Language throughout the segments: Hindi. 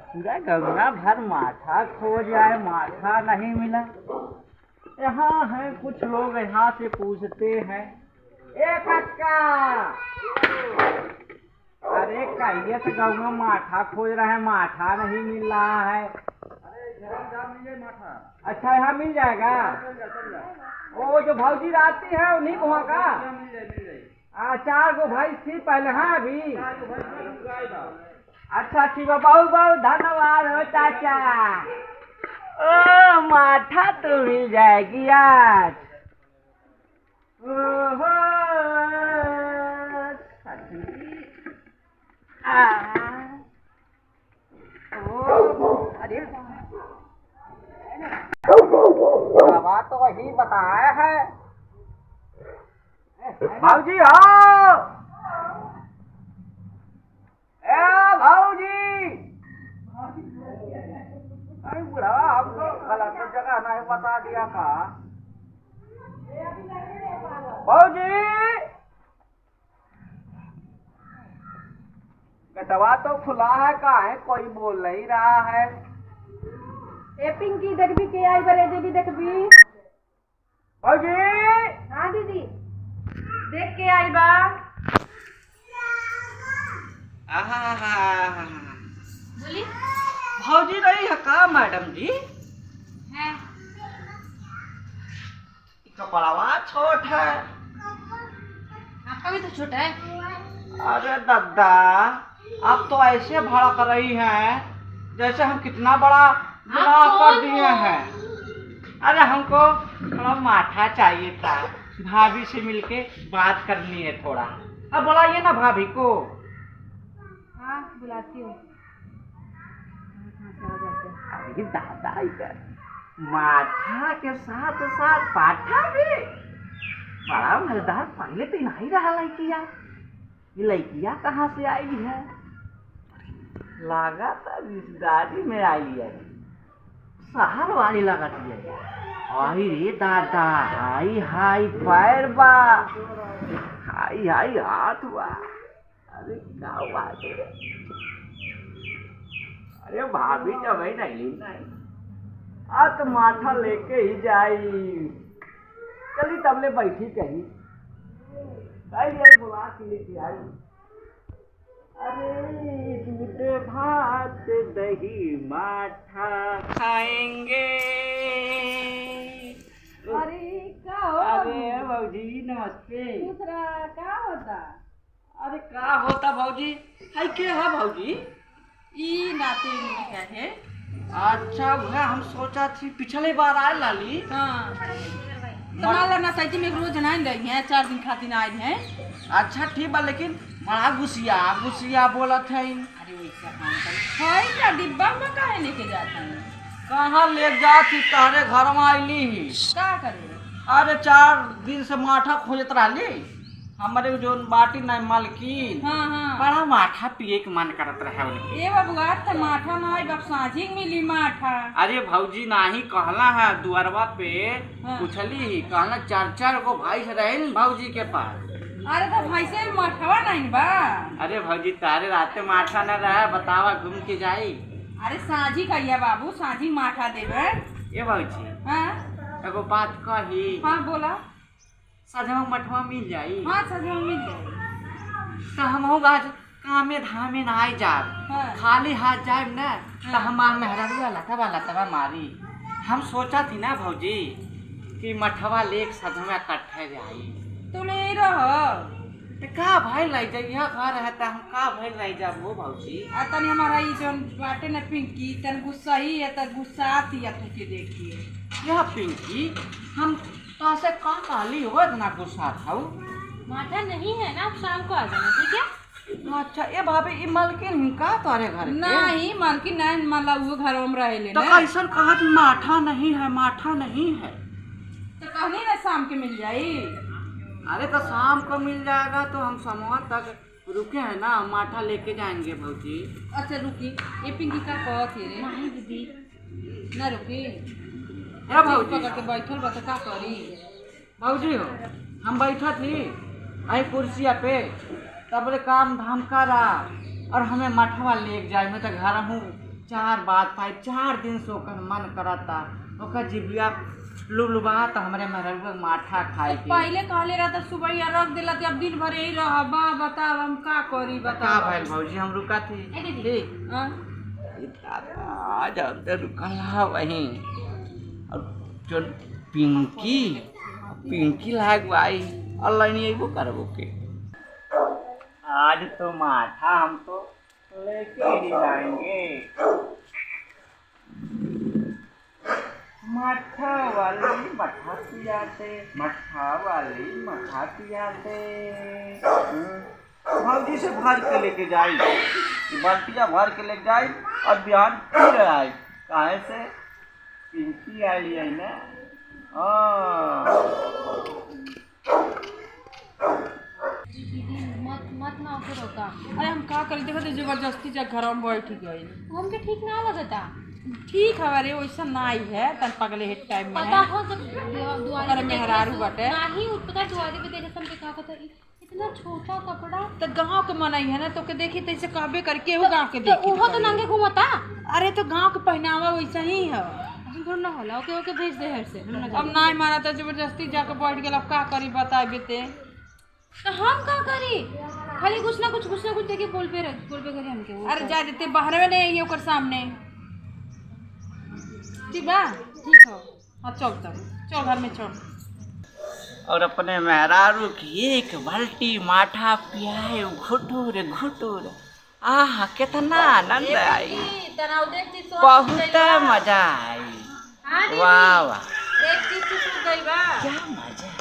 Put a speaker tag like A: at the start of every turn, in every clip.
A: पूरा गंगा भर माथा खो जाए, माथा नहीं मिला। यहाँ है कुछ लोग यहाँ से पूछते हैं, ए कक्का, अरे कहिए से गंगा माथा खोज रहा है, माथा नहीं मिल रहा है। अरे माथा अच्छा यहाँ मिल जाएगा। वो जो भौजी आती है उन्हीं को का चार गो भाई थी पहले। हाँ अभी अच्छा ठीक है, बहुत बहुत धन्यवाद हो चाचा। ओ माथा तो मिल जाएगी आज। ओहो अरे बात तो वही बताया है। भाऊजी हो, ए भाऊजी, अरे बुढ़ा हमको गलत जगह नहीं बता दिया था। भाऊजी दवा तो खुला है, कहाँ है, कोई बोल नहीं रहा है।
B: ए पिंकी देखबी के आई बरे देवी देखबी।
A: भाऊजी
B: हाँ दीदी देख के आई बा। बोली
A: भाऊजी नहीं है का मैडम जी?
B: है
A: कपड़ावा छोट है।
B: आपका भी तो छोटा है।
A: अरे दादा आप तो ऐसे भड़क रही हैं जैसे हम कितना बड़ा गुनाह कर दिए हैं। अरे हमको थोड़ा माथा चाहिए था, भाभी से मिलके बात करनी है थोड़ा। अब बुलाइए ना भाभी को।
B: हाँ बुलाती हूँ।
A: अरे दादा इधर माथा के साथ साथ पाठा भी बड़ा मजेदार। पहले तो नहीं रहा लड़किया, ये लड़किया कहाँ से आई है? लगा था रिश्तेदारी में आई है, शहर वाली लगती है। आई रे दादा, हाई हाई पैर बा, हाई हाई हाथ बा। अरे क्या बात है, अरे भाभी जब नहीं आज तो माथा लेके ही जाई। चली तबले बैठी कहीं बुला के लेके आई। अरे दूध भात दही माठा खाएंगे।
B: अरे क्या हो?
A: अरे भाजी नमस्ते।
B: दूसरा क्या होता?
A: अरे क्या होता भाजी? है के है भाजी?
B: ई नाते क्या है?
A: अच्छा वह हम सोचा थी पिछले बार आए लाली।
B: हाँ तुम्हारा ना सही में रोज नहीं रही है, 4 दिन खातिर आए हैं।
A: अच्छा ठीक बा, लेकिन बड़ा गुस्सिया गुस्सिया बोलत है।
B: अरे वैसा है क्या डिब्बा में काहे लेके जाते हैं?
A: कहाँ ले जाती, तारे घर में आईली ही।
B: क्या करे?
A: अरे 4 दिन से माठा खोजत रही हमारे जो बाटी नहीं मालकिन।
B: हाँ हाँ
A: बड़ा माठा पिए के मन करत रहे उनके।
B: ए बबुआ तो माठा ना बाप साझी मिली माठा।
A: अरे भौजी नाही कहला है दुआरवा पे।
B: हाँ।
A: पूछली कहला 4-4 गो भाई से रहे न भौजी के पास।
B: अरे तो भाई से माठवा नहीं बा।
A: अरे भौजी तारे राते माठा न रहे, बतावा घूम के जाई।
B: अरे साझी कहिया बाबू, साझी माठा देवे।
A: ए भौजी
B: हाँ
A: एगो बात कही।
B: हाँ बोला।
A: सजवा मठवा मिल जाई।
B: हाँ सजवा मिल जाए।
A: तो हम आज कामे धामे न आई जाब।
B: हाँ।
A: खाली हाथ जाए न तो हमार मेहररुआ लतवा मारी। हम सोचा थी ना भौजी कि मठवा लेक सजवा कट्ठे जाई।
B: तुम यही रहो
A: तो का भाई लाई जा, यह घर है तो हम का भाई लाई जा वो भौजी।
B: तनी हमारा ये जो बाटे न पिंकी तन गुस्सा ही है, तन गुस्सा आती है तुके देखिए।
A: यह पिंकी हम तो से का काली हो इतना गुस्सा था।
B: माठा नहीं है ना, आप शाम को आ जाना ठीक है।
A: अच्छा ये भाभी ये मालकिन का तारे घर के?
B: नहीं मालकिन नहीं, मतलब वो घर में रहे ले
A: तो कैसन कहा माठा नहीं है, माठा नहीं है
B: तो कहनी ना शाम के मिल जाई।
A: अरे तो शाम को मिल जाएगा तो हम समोह तक रुके हैं ना, माठा लेके जाएंगे भौजी।
B: अच्छा रुकी, ये पिंकी का कहत है रे। नहीं दीदी ना रुकी,
A: क्या भौजी
B: पकड़ के बैठल बता का करी।
A: भौजी हो हम बैठा थी आई कुर्सिया पे, तब रे काम धाम करा और हमें मठवा ले जाए। मैं तो घर हूँ 4 बात पाई 4 दिन से ओकर मन करता ओकर जिबिया लुबलुबा तो हमारे मरलुआ माठा खाए के।
B: पहले कहले रहा था सुबह या रख देला तो अब दिन भर यही रहा बा बताओ हम का करी
A: का
B: बताओ।
A: भाई भौजी हम रुका थे ठीक
B: हाँ?
A: आज हमसे रुकला वहीं और जो पिंकी लाग भाई ऑनलाइन अबो करबो के आज तो माठा हम तो लेके ही जाएंगे। मठा वाली मठा पियाते मठा वाली मठा पियाते भौजी से भर के लेके जाई बाल्टिया भर के लेके जाई और बिहान फिर आई काहे से पिंकी आई है ना।
C: मत ना फिर होता।
B: अरे हम का करी देखो तो जबरदस्ती जा घर में बैठ गई।
C: हमके ठीक ना लगता।
B: ठीक है अरे वैसा नाई है तन पगले हेट टाइम में
C: पता
B: है
C: हो जब दुआरे
B: अरे मेहरारू बटे
C: नहीं पता दुआरे पे देखे हमके का कहता इतना छोटा कपड़ा
B: तो गांव के मनई है ना तो के देखी तैसे कहबे करके वो गांव के देखी
C: ओहो तो नंगे घूमता।
B: अरे तो गांव के पहनावा वैसा ही है।
C: घर ना होला ओके ओके भेज दे हर से
B: अब नाई मारा तो जबरदस्ती जाके बैठ गेल अब का करी बताए बेते।
C: तो हम का करी खाली कुछ ना कुछ देके बोल पे करी हमके वो।
B: अरे जा देते बाहर में नहीं ओकर सामने ठीक बा
C: ठीक हो।
B: हाँ चल घर में चल।
A: और अपने मेहरारू की एक बाल्टी माठा पियाए घुटूर आह कितना आनंद आई
C: तनाव देखती तो
A: बहुत मजा आई। वाह वाह
C: एक चीज से सुन गई बा
A: क्या मजा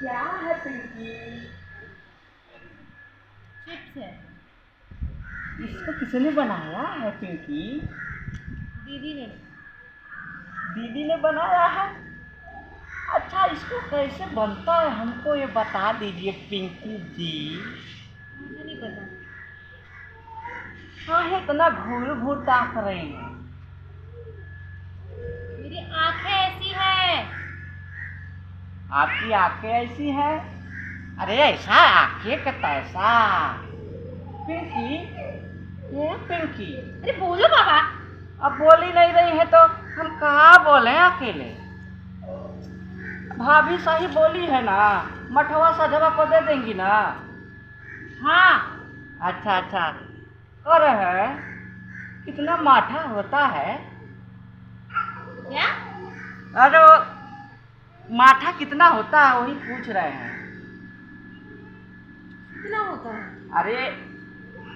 A: क्या है पिंकी
C: चिप्स है
A: इसको किसने बनाया है पिंकी दीदी ने बनाया है। अच्छा इसको कैसे बनता है हमको ये बता दीजिए पिंकी जी।
C: मुझे नहीं पता।
A: हाँ है इतना घूर ताक रही है।
C: मेरी आंखें ऐसी है।
A: आपकी आंखें ऐसी है। अरे ऐसा आंखें का तैसा पिंकी ये पिंकी।
C: अरे बोलो बाबा।
A: अब बोली नहीं रही है तो हम कहाँ बोले अकेले। भाभी सही बोली है ना मठवा सजवा को दे देंगी ना।
C: हाँ
A: अच्छा और है कितना माठा होता है।
C: क्या
A: अरे माठा कितना होता है वही पूछ रहे हैं।
C: कितना होता है
A: अरे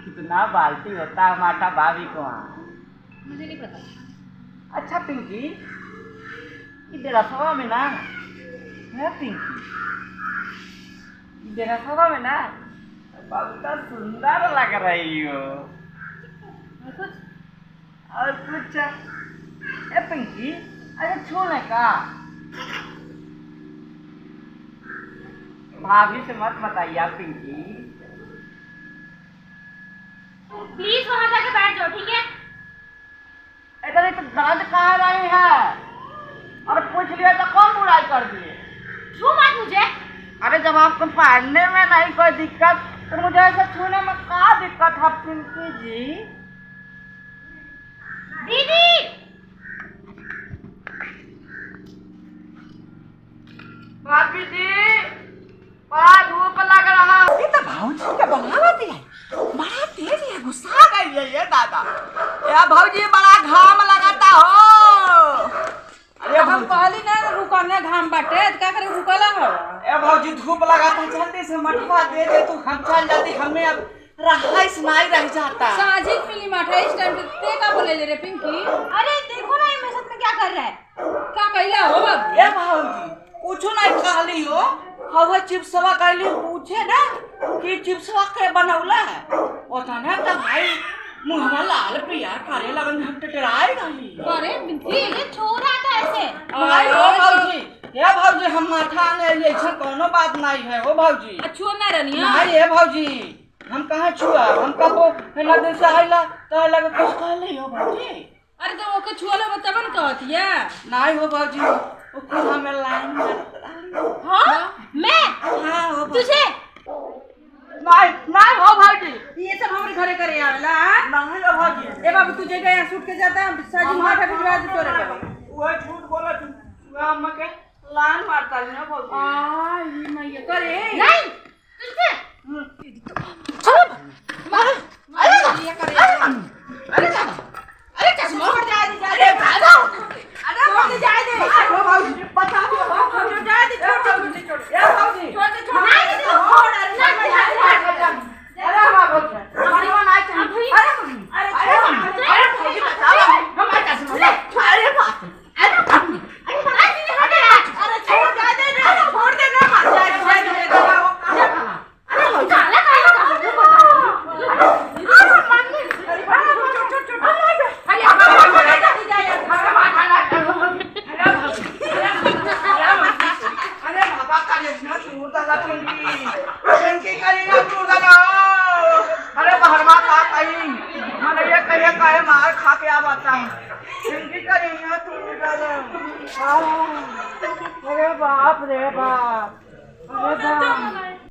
A: कितना बाल्टी होता है माठा भाभी को वहाँ।
C: मुझे नहीं पता।
A: अच्छा पिंकी ये डेरासवा में ना है पिंकी डेरासवा में ना बहुत सुंदर लग रही हो। और कुछ ए पिंकी अरे छूने का भाभी से मत बताइए आप पिंकी।
C: प्लीज वहां जाके बैठ जाओ ठीक है।
A: इधर तो दर्द कहाँ रही है और पूछ लिया तो कौन बुराई कर दिए।
C: छू मत मुझे।
A: अरे जब आपको पहनने में नहीं कोई दिक्कत तो मुझे ऐसे छूने में क्या दिक्कत है पिंकी जी।
C: दीदी
A: भाभी जी बड़ा धूप लग रहा है। ये तो भाऊजी का बनावट है बड़ा तेज है गुस्सा गई है ये दादा। या भाऊजी बड़ा घाम लगाता हो। अरे
B: हम कहली ना रुकने घाम बाटे तो का करे रुकला हो।
A: ए भाऊजी धूप लगाता जल्दी से मठवा दे दे तू हम चल जाती हमें अब रहाइश नहीं रह जाता।
B: साजिद मिली माठा इस टाइम पे का बोले रे पिंकी।
C: अरे देखो ना ये मेरे साथ में क्या कर रहा है।
B: का कहला हो बाबू।
A: ए भाऊजी पूछो नहीं कहली हो हवा चिप्सवा कहली पूछे ना कि चिप्सवा के बनौला है पता नहीं तो भाई मुंहवा लाल पिया करे लगन हम टटराए गई।
C: अरे ये छोड़ रहा था ऐसे।
A: भाई ओ भाऊजी ये भाऊजी हम माथा ने ऐसा कोनो बात नहीं है ओ भाऊजी।
B: अच्छो ना रनिया
A: नहीं ए भाऊजी हम कहाँ छुआ हम कबो ना दिन से आइला तो लगे कुछ कहले हो भौजी
B: अरे तो ओके छुअला बताबा न कहतिया
A: नहीं हो भौजी वो खुद हमें लाइन में
C: हाँ मैं
A: हाँ हो
C: तुझे
A: नहीं हो भौजी
B: ये सब हमरे घरे करे आवेला
A: नहीं हो भौजी
B: ए बाबू तू जगह यहाँ सूट के जाता है साजी माथा भिजवा दे तोरे के
A: वो झूठ बोला तू वो हम के लाइन मारता है ना भौजी
B: आ ये मैया करे
C: नहीं तुझे चलो मारो
B: ये करे
A: अरे
B: अरे चश्मा हट जा अरे भागो अरे छोड़ जा दे
A: हो भौजी पता भी हो
B: छोड़ जा दे छोड़
A: ए भौजी
B: छोड़ दे छोड़
C: नहीं
B: दे छोड़ अरे
A: अरे हमारा भौजी हमारी वन आई चाहिए अरे भौजी बताओ हमारा चश्मा ले अरे बाप
B: अरे छोड़ जा दे ना छोड़ दे ना मार जा
A: मार खा के आ बता अरे बाप रे बाप अरे बाप